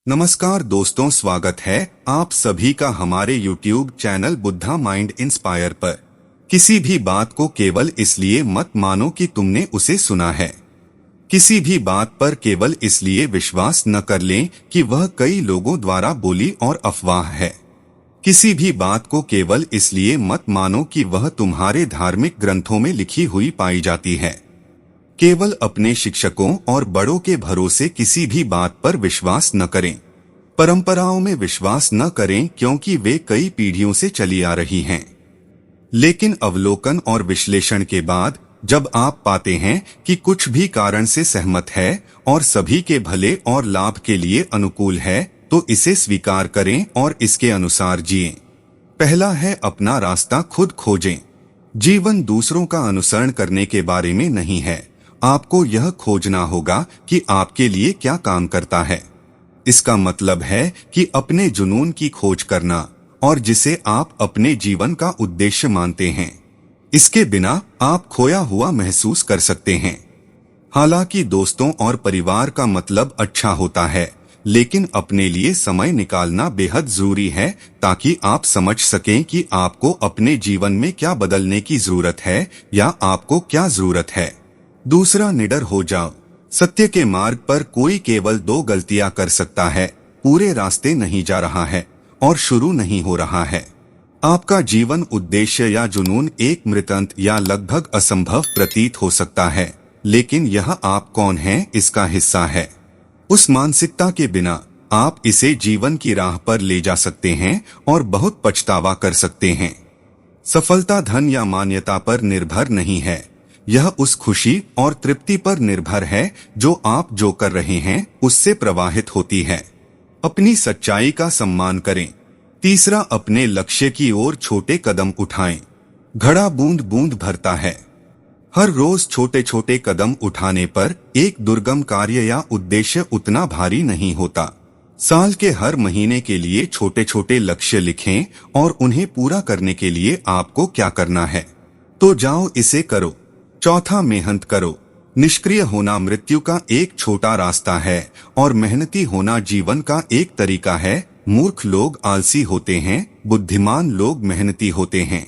नमस्कार दोस्तों, स्वागत है आप सभी का हमारे YouTube channel Buddha mind inspire पर। किसी भी बात को केवल इसलिए मत मानो कि तुमने उसे सुना है। किसी भी बात पर केवल इसलिए विश्वास न कर लें कि वह कई लोगों द्वारा बोली और अफवाह है। किसी भी बात को केवल इसलिए मत मानो कि वह तुम्हारे धार्मिक ग्रंथों में लिखी हुई पाई जाती है। केवल अपने शिक्षकों और बड़ों के भरोसे किसी भी बात पर विश्वास न करें। परंपराओं में विश्वास न करें क्योंकि वे कई पीढ़ियों से चली आ रही हैं। लेकिन अवलोकन और विश्लेषण के बाद जब आप पाते हैं कि कुछ भी कारण से सहमत है और सभी के भले और लाभ के लिए अनुकूल है, तो इसे स्वीकार करें और इसके अनुसार जिएं। पहला है, अपना रास्ता खुद खोजें। जीवन दूसरों का अनुसरण करने के बारे में नहीं है। आपको यह खोजना होगा कि आपके लिए क्या काम करता है। इसका मतलब है कि अपने जुनून की खोज करना और जिसे आप अपने जीवन का उद्देश्य मानते हैं। इसके बिना आप खोया हुआ महसूस कर सकते हैं। हालांकि दोस्तों और परिवार का मतलब अच्छा होता है, लेकिन अपने लिए समय निकालना बेहद जरूरी है ताकि आप समझ सकें कि आपको अपने जीवन में क्या बदलने की जरूरत है या आपको क्या जरूरत है। दूसरा, निडर हो जाओ। सत्य के मार्ग पर कोई केवल 2 गलतियां कर सकता है, पूरे रास्ते नहीं जा रहा है और शुरू नहीं हो रहा है। आपका जीवन उद्देश्य या जुनून एक मृतंत या लगभग असंभव प्रतीत हो सकता है, लेकिन यह आप कौन हैं इसका हिस्सा है। उस मानसिकता के बिना आप इसे जीवन की राह पर ले जा सकते हैं और बहुत पछतावा कर सकते हैं। सफलता धन या मान्यता पर निर्भर नहीं है, यह उस खुशी और तृप्ति पर निर्भर है जो आप जो कर रहे हैं उससे प्रवाहित होती है। अपनी सच्चाई का सम्मान करें। तीसरा, अपने लक्ष्य की ओर छोटे कदम उठाएं। घड़ा बूंद बूंद भरता है। हर रोज छोटे छोटे कदम उठाने पर एक दुर्गम कार्य या उद्देश्य उतना भारी नहीं होता। साल के हर महीने के लिए छोटे छोटे लक्ष्य लिखें और उन्हें पूरा करने के लिए आपको क्या करना है, तो जाओ इसे करो। चौथा, मेहनत करो। निष्क्रिय होना मृत्यु का एक छोटा रास्ता है और मेहनती होना जीवन का एक तरीका है। मूर्ख लोग आलसी होते हैं, बुद्धिमान लोग मेहनती होते हैं।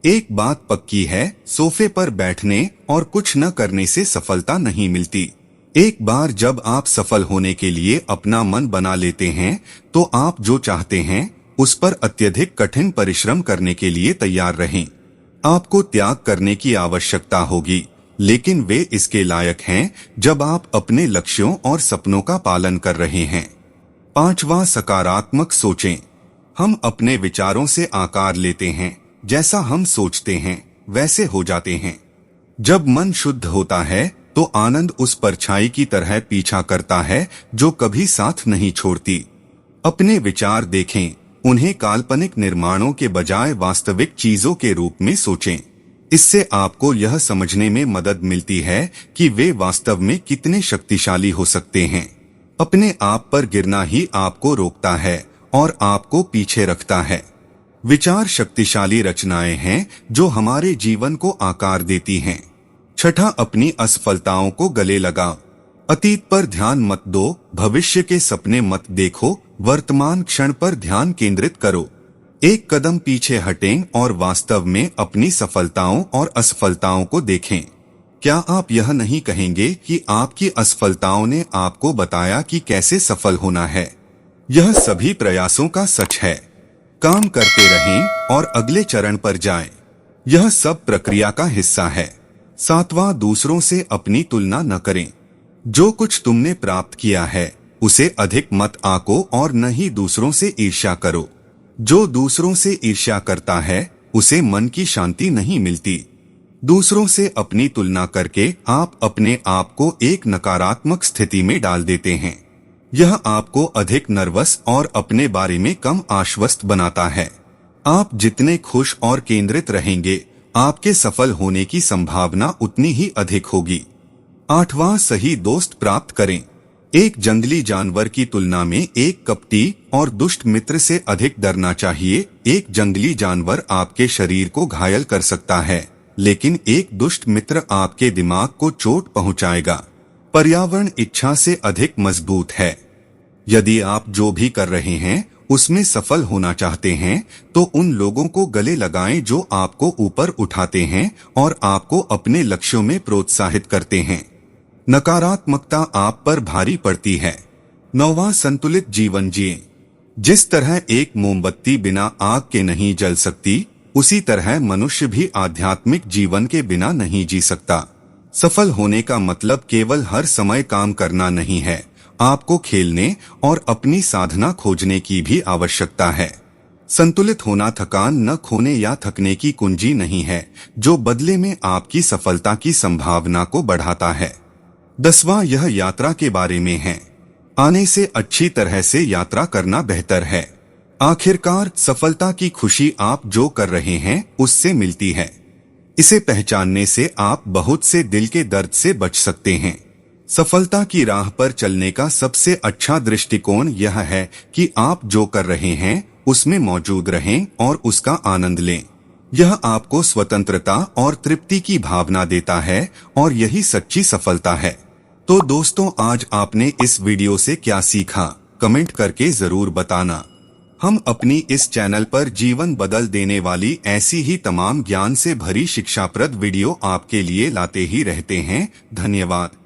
एक बात पक्की है, सोफे पर बैठने और कुछ न करने से सफलता नहीं मिलती। एक बार जब आप सफल होने के लिए अपना मन बना लेते हैं, तो आप जो चाहते हैं उस पर अत्यधिक कठिन परिश्रम करने के लिए तैयार रहें। आपको त्याग करने की आवश्यकता होगी, लेकिन वे इसके लायक हैं जब आप अपने लक्ष्यों और सपनों का पालन कर रहे हैं। पांचवा, सकारात्मक सोचें। हम अपने विचारों से आकार लेते हैं। जैसा हम सोचते हैं वैसे हो जाते हैं। जब मन शुद्ध होता है तो आनंद उस परछाई की तरह पीछा करता है जो कभी साथ नहीं छोड़ती। अपने विचार देखें, उन्हें काल्पनिक निर्माणों के बजाय वास्तविक चीजों के रूप में सोचें। इससे आपको यह समझने में मदद मिलती है कि वे वास्तव में कितने शक्तिशाली हो सकते हैं। अपने आप पर गिरना ही आपको रोकता है और आपको पीछे रखता है। विचार शक्तिशाली रचनाएं हैं जो हमारे जीवन को आकार देती हैं। छठा, अपनी असफलताओं को गले लगाओ। अतीत पर ध्यान मत दो, भविष्य के सपने मत देखो, वर्तमान क्षण पर ध्यान केंद्रित करो। एक कदम पीछे हटें और वास्तव में अपनी सफलताओं और असफलताओं को देखें। क्या आप यह नहीं कहेंगे कि आपकी असफलताओं ने आपको बताया कि कैसे सफल होना है? यह सभी प्रयासों का सच है। काम करते रहें और अगले चरण पर जाएं। यह सब प्रक्रिया का हिस्सा है। सातवां, दूसरों से अपनी तुलना न करें। जो कुछ तुमने प्राप्त किया है उसे अधिक मत आको और न ही दूसरों से ईर्ष्या करो। जो दूसरों से ईर्ष्या करता है उसे मन की शांति नहीं मिलती। दूसरों से अपनी तुलना करके आप अपने आप को एक नकारात्मक स्थिति में डाल देते हैं। यह आपको अधिक नर्वस और अपने बारे में कम आश्वस्त बनाता है। आप जितने खुश और केंद्रित रहेंगे, आपके सफल होने की संभावना उतनी ही अधिक होगी। आठवां, सही दोस्त प्राप्त करें। एक जंगली जानवर की तुलना में एक कपटी और दुष्ट मित्र से अधिक डरना चाहिए। एक जंगली जानवर आपके शरीर को घायल कर सकता है, लेकिन एक दुष्ट मित्र आपके दिमाग को चोट पहुंचाएगा। पर्यावरण इच्छा से अधिक मजबूत है। यदि आप जो भी कर रहे हैं उसमें सफल होना चाहते हैं तो उन लोगों को गले लगाएं जो आपको ऊपर उठाते हैं और आपको अपने लक्ष्यों में प्रोत्साहित करते हैं। नकारात्मकता आप पर भारी पड़ती है। 9वां, संतुलित जीवन जिए। जिस तरह एक मोमबत्ती बिना आग के नहीं जल सकती, उसी तरह मनुष्य भी आध्यात्मिक जीवन के बिना नहीं जी सकता। सफल होने का मतलब केवल हर समय काम करना नहीं है, आपको खेलने और अपनी साधना खोजने की भी आवश्यकता है। संतुलित होना थकान न खोने या थकने की कुंजी नहीं है, जो बदले में आपकी सफलता की संभावना को बढ़ाता है। 10वां, यह यात्रा के बारे में है। आने से अच्छी तरह से यात्रा करना बेहतर है। आखिरकार सफलता की खुशी आप जो कर रहे हैं उससे मिलती है। इसे पहचानने से आप बहुत से दिल के दर्द से बच सकते हैं। सफलता की राह पर चलने का सबसे अच्छा दृष्टिकोण यह है कि आप जो कर रहे हैं उसमें मौजूद रहें और उसका आनंद लें। यह आपको स्वतंत्रता और तृप्ति की भावना देता है और यही सच्ची सफलता है। तो दोस्तों, आज आपने इस वीडियो से क्या सीखा, कमेंट करके जरूर बताना। हम अपनी इस चैनल पर जीवन बदल देने वाली ऐसी ही तमाम ज्ञान से भरी शिक्षाप्रद वीडियो आपके लिए लाते ही रहते हैं। धन्यवाद।